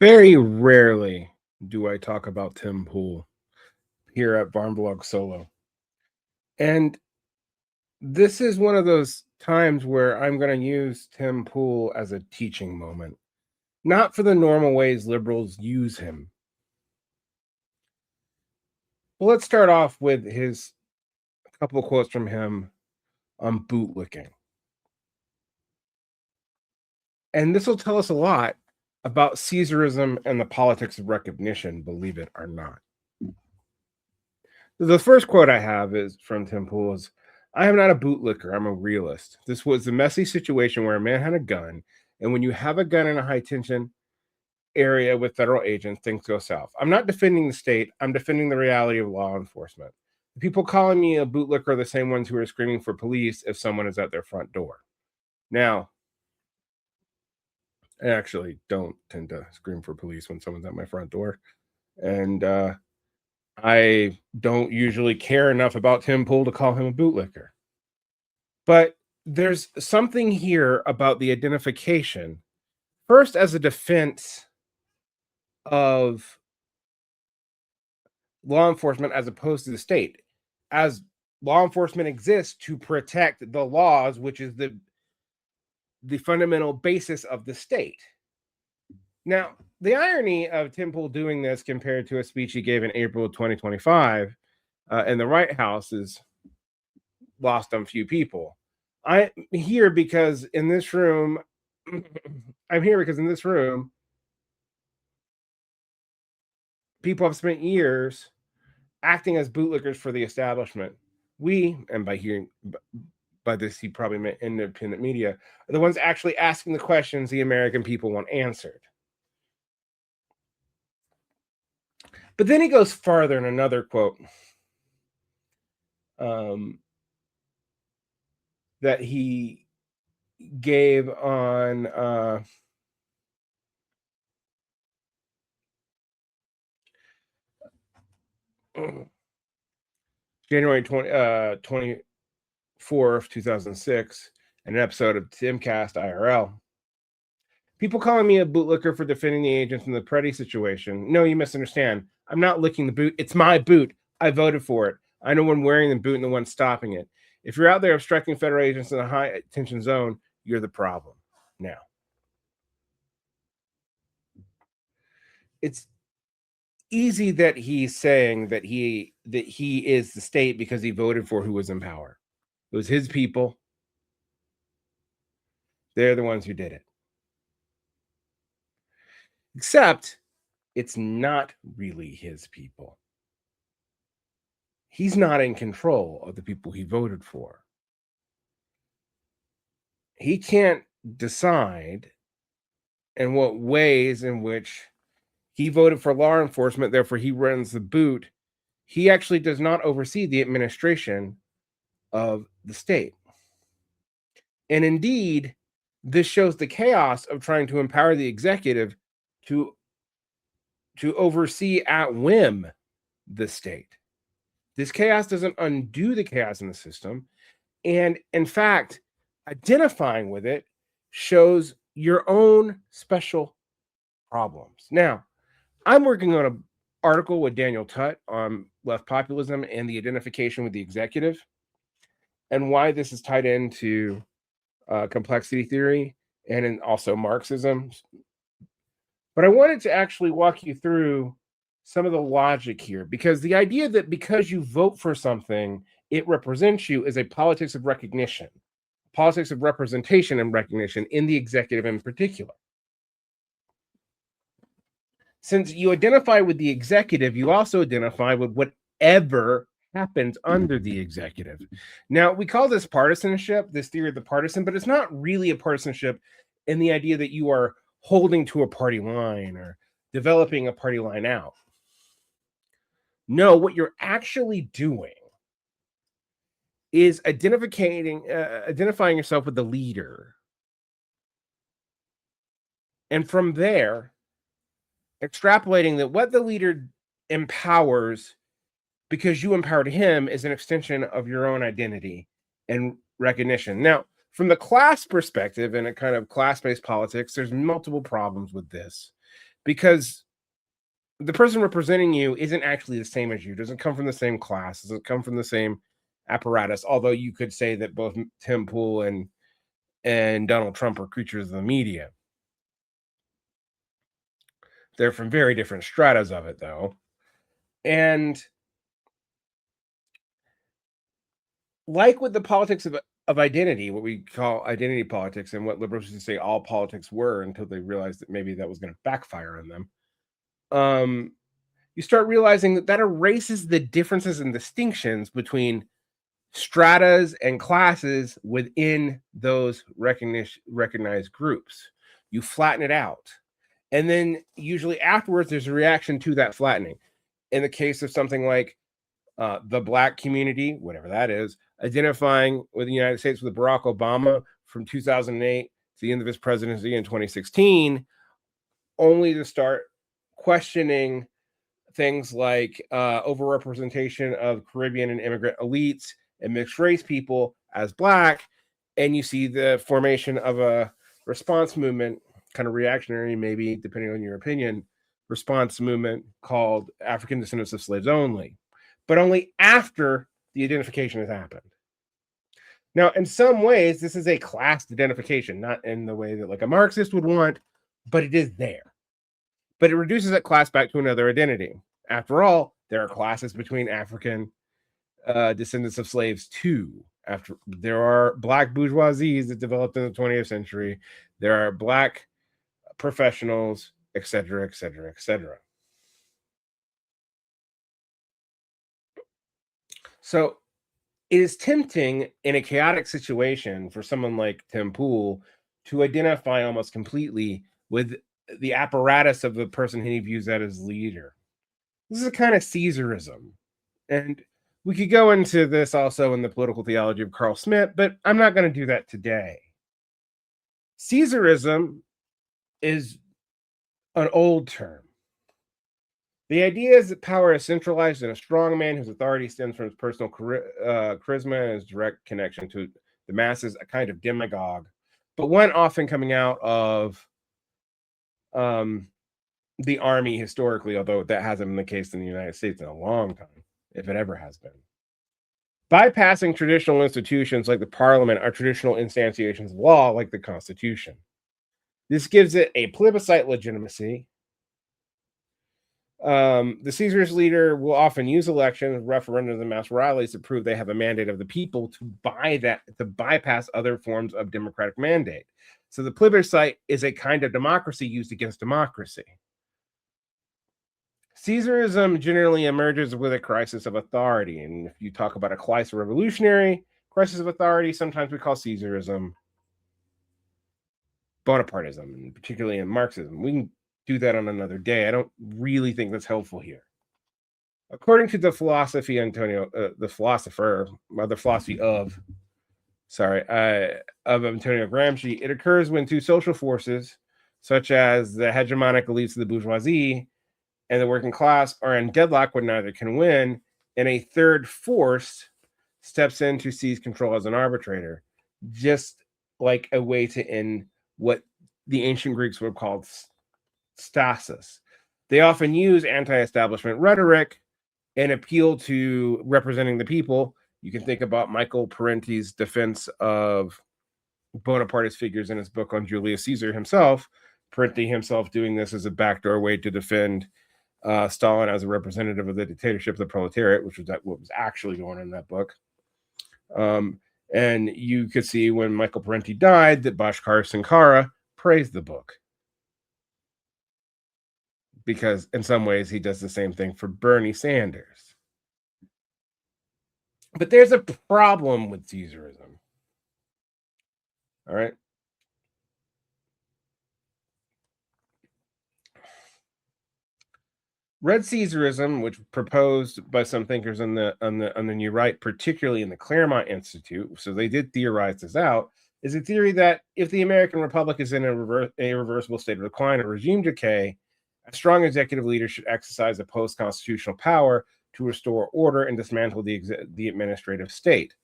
Very rarely do I talk about Tim Pool here at Barn Blog Solo. And this is one of those times where I'm going to use Tim Pool as a teaching moment, not for the normal ways liberals use him. Well, let's start off with a couple of quotes from him on bootlicking. And this will tell us a lot about Caesarism and the politics of recognition, believe it or not. The first quote I have is from Tim Pool is, "I am not a bootlicker, I'm a realist. This was a messy situation where a man had a gun, and when you have a gun in a high tension area with federal agents, things go south. I'm not defending the state, I'm defending the reality of law enforcement. The people calling me a bootlicker are the same ones who are screaming for police if someone is at their front door." Now, I actually don't tend to scream for police when someone's at my front door. And I don't usually care enough about Tim Pool to call him a bootlicker. But there's something here about the identification, first as a defense of law enforcement as opposed to the state, as law enforcement exists to protect the laws, which is the fundamental basis of the state. Now, the irony of Tim Pool doing this compared to a speech he gave in April of 2025 in the White House is lost on few people. I'm here because in this room, people have spent years acting as bootlickers for the establishment. We, and by this he probably meant independent media, are the ones actually asking the questions the American people want answered. But then he goes farther in another quote that he gave on January 24th, 2006, in an episode of Timcast IRL. "People calling me a bootlicker for defending the agents in the Preddy situation. No, you misunderstand. I'm not licking the boot. It's my boot. I voted for it. I know when wearing the boot and the one stopping it. If you're out there obstructing federal agents in a high tension zone, you're the problem." Now, it's easy that he's saying that he is the state because he voted for who was in power. It was his people. They're the ones who did it. Except it's not really his people. He's not in control of the people he voted for. He can't decide in what ways in which he voted for law enforcement, therefore he runs the boot. He actually does not oversee the administration of the state. And indeed, this shows the chaos of trying to empower the executive to oversee at whim the state. This chaos doesn't undo the chaos in the system. And in fact, identifying with it shows your own special problems. Now, I'm working on an article with Daniel Tutt on left populism and the identification with the executive and why this is tied into complexity theory and also Marxism. But I wanted to actually walk you through some of the logic here, because the idea that because you vote for something, it represents you is a politics of recognition, politics of representation and recognition in the executive in particular. Since you identify with the executive, you also identify with whatever happens under the executive. Now, we call this partisanship, this theory of the partisan, but it's not really a partisanship in the idea that you are holding to a party line or developing a party line out. No, what you're actually doing is identifying yourself with the leader. And from there, extrapolating that what the leader empowers because you empowered him is an extension of your own identity and recognition. Now, from the class perspective and a kind of class-based politics, there's multiple problems with this. because the person representing you isn't actually the same as you, doesn't come from the same class, doesn't come from the same apparatus. Although you could say that both Tim Pool and Donald Trump are creatures of the media. They're from very different stratas of it, though. And like with the politics of identity, what we call identity politics, and what liberals used to say all politics were until they realized that maybe that was going to backfire on them. You start realizing that erases the differences and distinctions between stratas and classes within those recognized groups. You flatten it out. And then usually afterwards, there's a reaction to that flattening. In the case of something like the Black community, whatever that is, identifying with the United States with Barack Obama from 2008 to the end of his presidency in 2016, only to start questioning things like overrepresentation of Caribbean and immigrant elites and mixed race people as Black. And you see the formation of a response movement, kind of reactionary, maybe, depending on your opinion, response movement called African Descendants of Slaves Only, but only after the identification has happened. Now, in some ways, this is a class identification, not in the way that like a Marxist would want, but it is there. But it reduces that class back to another identity. After all, there are classes between African descendants of slaves too. There are Black bourgeoisies that developed in the 20th century. There are Black professionals, etc., etc., etc. So it is tempting in a chaotic situation for someone like Tim Pool to identify almost completely with the apparatus of the person he views that as leader. This is a kind of Caesarism. And we could go into this also in the political theology of Carl Schmitt, but I'm not going to do that today. Caesarism is an old term. The idea is that power is centralized in a strong man whose authority stems from his personal charisma and his direct connection to the masses, a kind of demagogue, but one often coming out of the army historically, although that hasn't been the case in the United States in a long time, if it ever has been. Bypassing traditional institutions like the parliament are traditional instantiations of law like the Constitution. This gives it a plebiscite legitimacy. The Caesarist leader will often use elections, referendums, and mass rallies to prove they have a mandate of the people to bypass other forms of democratic mandate. So the plebiscite is a kind of democracy used against democracy. Caesarism generally emerges with a crisis of authority. And if you talk about a class revolutionary crisis of authority, sometimes we call Caesarism Bonapartism, and particularly in Marxism. We can do that on another day. I don't really think that's helpful here. According to the philosophy of Antonio Gramsci, it occurs when two social forces, such as the hegemonic elites of the bourgeoisie and the working class, are in deadlock when neither can win, and a third force steps in to seize control as an arbitrator, just like a way to end what the ancient Greeks would have called stasis. They often use anti-establishment rhetoric and appeal to representing the people. You can think about Michael Parenti's defense of Bonapartist figures in his book on Julius Caesar himself. Parenti himself doing this as a backdoor way to defend Stalin as a representative of the dictatorship of the proletariat, which was what was actually going on in that book. And you could see when Michael Parenti died that Bhaskar Sankara praised the book, because in some ways he does the same thing for Bernie Sanders. But there's a problem with Caesarism. All right. Red Caesarism, which was proposed by some thinkers on the new right, particularly in the Claremont Institute, so they did theorize this out, is a theory that if the American Republic is in a irreversible state of decline or regime decay, a strong executive leader should exercise a post-constitutional power to restore order and dismantle the administrative state,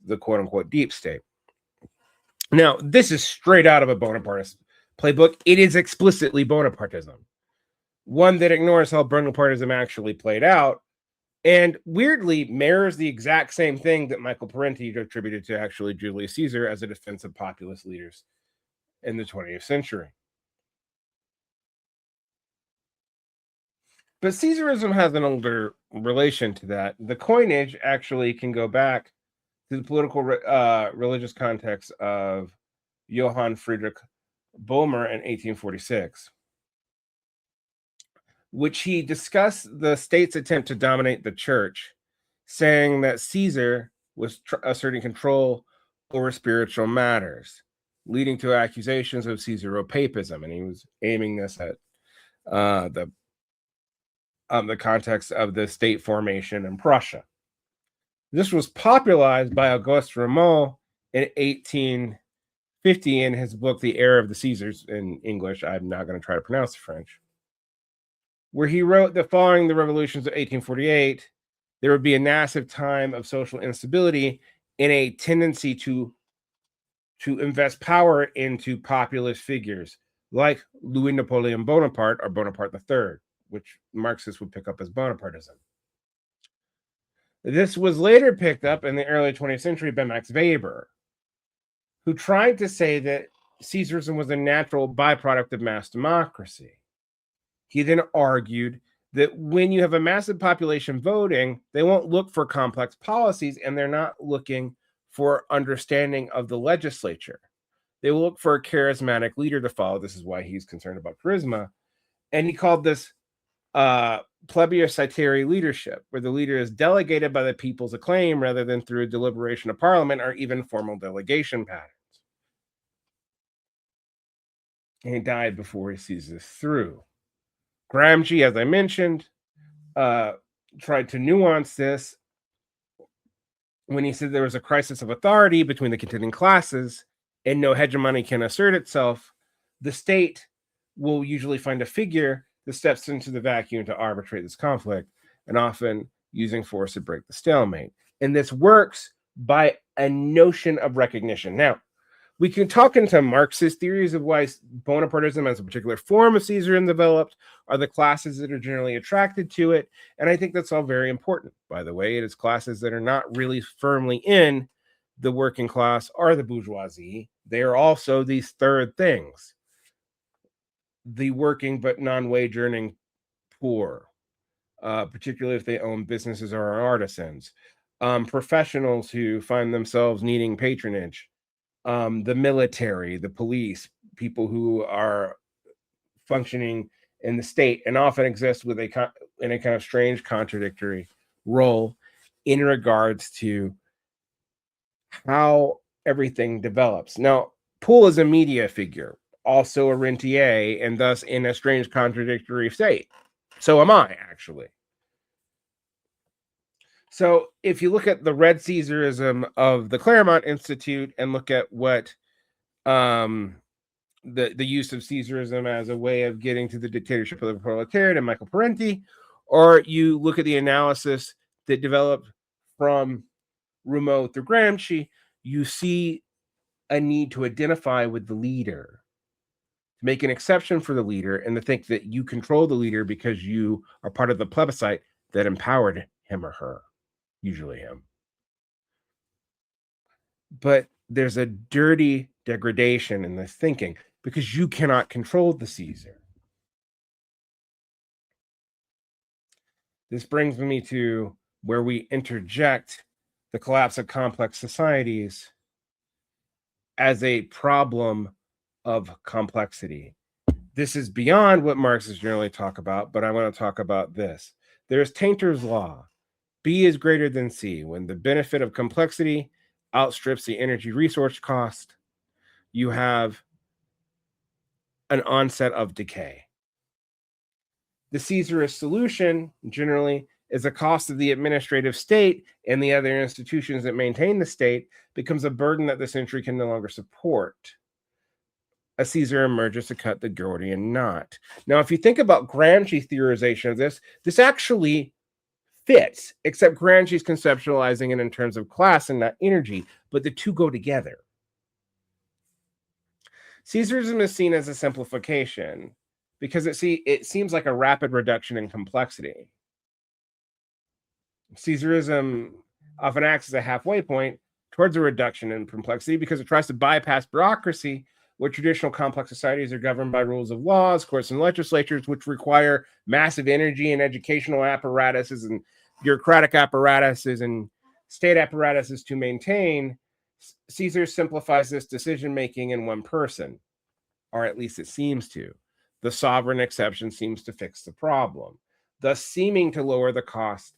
the quote-unquote deep state. Now, this is straight out of a Bonapartist playbook. It is explicitly Bonapartism. one that ignores how bonapartism actually played out, and weirdly mirrors the exact same thing that Michael Parenti attributed to actually Julius Caesar as a defense of populist leaders in the 20th century. But Caesarism has an older relation to that. The coinage actually can go back to the political religious context of Johann Friedrich Boehmer in 1846, which he discussed the state's attempt to dominate the church, saying that Caesar was asserting control over spiritual matters, leading to accusations of Caesaropapism, and he was aiming this at the context of the state formation in Prussia. This was popularized by Auguste Renaud in 1850 in his book, The Era of the Caesars, in English. I'm not going to try to pronounce the French, where he wrote that following the revolutions of 1848, there would be a massive time of social instability and a tendency to invest power into populist figures like Louis Napoleon Bonaparte or Bonaparte III, which Marxists would pick up as Bonapartism. This was later picked up in the early 20th century by Max Weber, who tried to say that Caesarism was a natural byproduct of mass democracy. He then argued that when you have a massive population voting, they won't look for complex policies, and they're not looking for understanding of the legislature. They will look for a charismatic leader to follow. This is why he's concerned about charisma. And he called this plebiscitary leadership, where the leader is delegated by the people's acclaim rather than through a deliberation of parliament or even formal delegation patterns. And he died before he sees this through. Gramsci, as I mentioned, tried to nuance this when he said there was a crisis of authority between the contending classes and no hegemony can assert itself. The state will usually find a figure that steps into the vacuum to arbitrate this conflict, and often using force to break the stalemate. And this works by a notion of recognition. Now, we can talk into Marxist theories of why Bonapartism as a particular form of Caesarism developed, are the classes that are generally attracted to it. And I think that's all very important, by the way. It is classes that are not really firmly in the working class or the bourgeoisie. They are also these third things: the working but non-wage earning poor, particularly if they own businesses or are artisans, professionals who find themselves needing patronage, the military, the police, people who are functioning in the state and often exist with in a kind of strange contradictory role in regards to how everything develops. Now, Poole is a media figure, also a rentier, and thus in a strange contradictory state. So am I, actually. So if you look at the Red Caesarism of the Claremont Institute and look at what the use of Caesarism as a way of getting to the dictatorship of the proletariat and Michael Parenti, or you look at the analysis that developed from Renaud through Gramsci, you see a need to identify with the leader, to make an exception for the leader, and to think that you control the leader because you are part of the plebiscite that empowered him or her, usually him. But there's a dirty degradation in this thinking because you cannot control the Caesar. This brings me to where we interject the collapse of complex societies as a problem of complexity. This is beyond what Marxists generally talk about, but I want to talk about this. There's Tainter's law. B is greater than C. When the benefit of complexity outstrips the energy resource cost, you have an onset of decay. The Caesarist solution, generally, is the cost of the administrative state and the other institutions that maintain the state becomes a burden that the century can no longer support. A Caesar emerges to cut the Gordian knot. Now, if you think about Gramsci's theorization of this, this actually fits, except Gramsci's conceptualizing it in terms of class and not energy, but the two go together. Caesarism is seen as a simplification, because it seems like a rapid reduction in complexity. Caesarism often acts as a halfway point towards a reduction in complexity because it tries to bypass bureaucracy, where traditional complex societies are governed by rules of laws, courts, and legislatures, which require massive energy and educational apparatuses and bureaucratic apparatuses and state apparatuses to maintain. Caesar simplifies this decision making in one person, or at least it seems to. The sovereign exception seems to fix the problem, thus seeming to lower the cost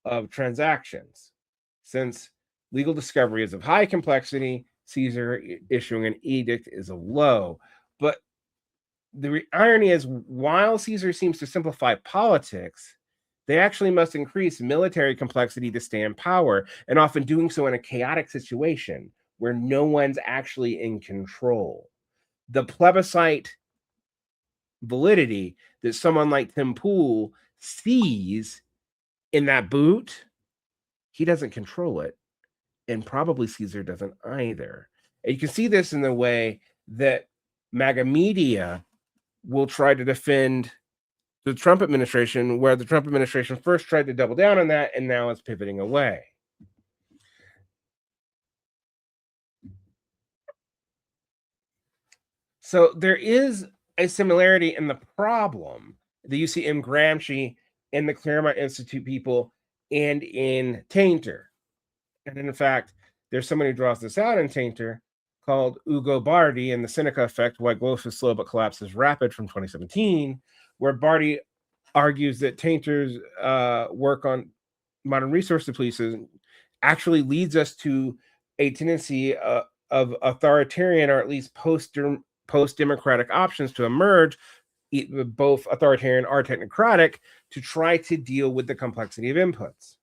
of transactions. Since legal discovery is of high complexity, Caesar issuing an edict is of low. But the irony is, while Caesar seems to simplify politics, they actually must increase military complexity to stay in power, and often doing so in a chaotic situation where no one's actually in control. The plebiscite validity that someone like Tim Pool sees in that boot, he doesn't control it, and probably Caesar doesn't either. And you can see this in the way that MAGA media will try to defend the Trump administration, where the Trump administration first tried to double down on that and now it's pivoting away. So there is a similarity in the problem that you see in Gramsci, in the Claremont Institute people, and in Tainter. And in fact, there's someone who draws this out in Tainter called Ugo Bardi in The Seneca Effect, Why Growth is Slow But Collapse is Rapid from 2017, where Bardi argues that Tainter's work on modern resource depletion actually leads us to a tendency of authoritarian, or at least post-democratic options to emerge, both authoritarian or technocratic, to try to deal with the complexity of inputs.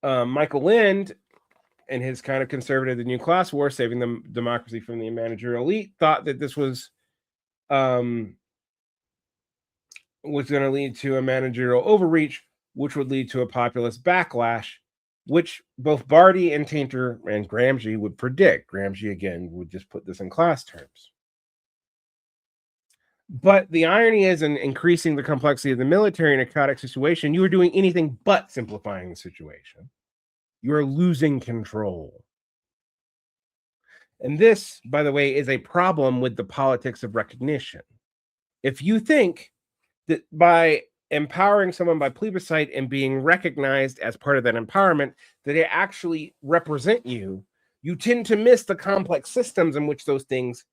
Michael Lind, in his kind of conservative The New Class War, Saving the Democracy from the Managerial Elite, thought that this was going to lead to a managerial overreach, which would lead to a populist backlash, which both Bardi and Tainter and Gramsci would predict. Gramsci, again, would just put this in class terms. But the irony is, in increasing the complexity of the military in a chaotic situation, you are doing anything but simplifying the situation. You are losing control. And this, by the way, is a problem with the politics of recognition. If you think that by empowering someone by plebiscite and being recognized as part of that empowerment, that they actually represent you, you tend to miss the complex systems in which those things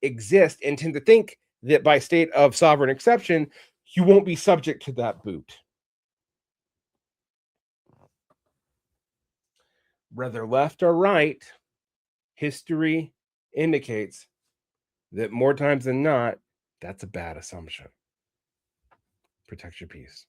exist, and tend to think that by state of sovereign exception, you won't be subject to that boot. Whether left or right, history indicates that more times than not, that's a bad assumption. Protect your peace.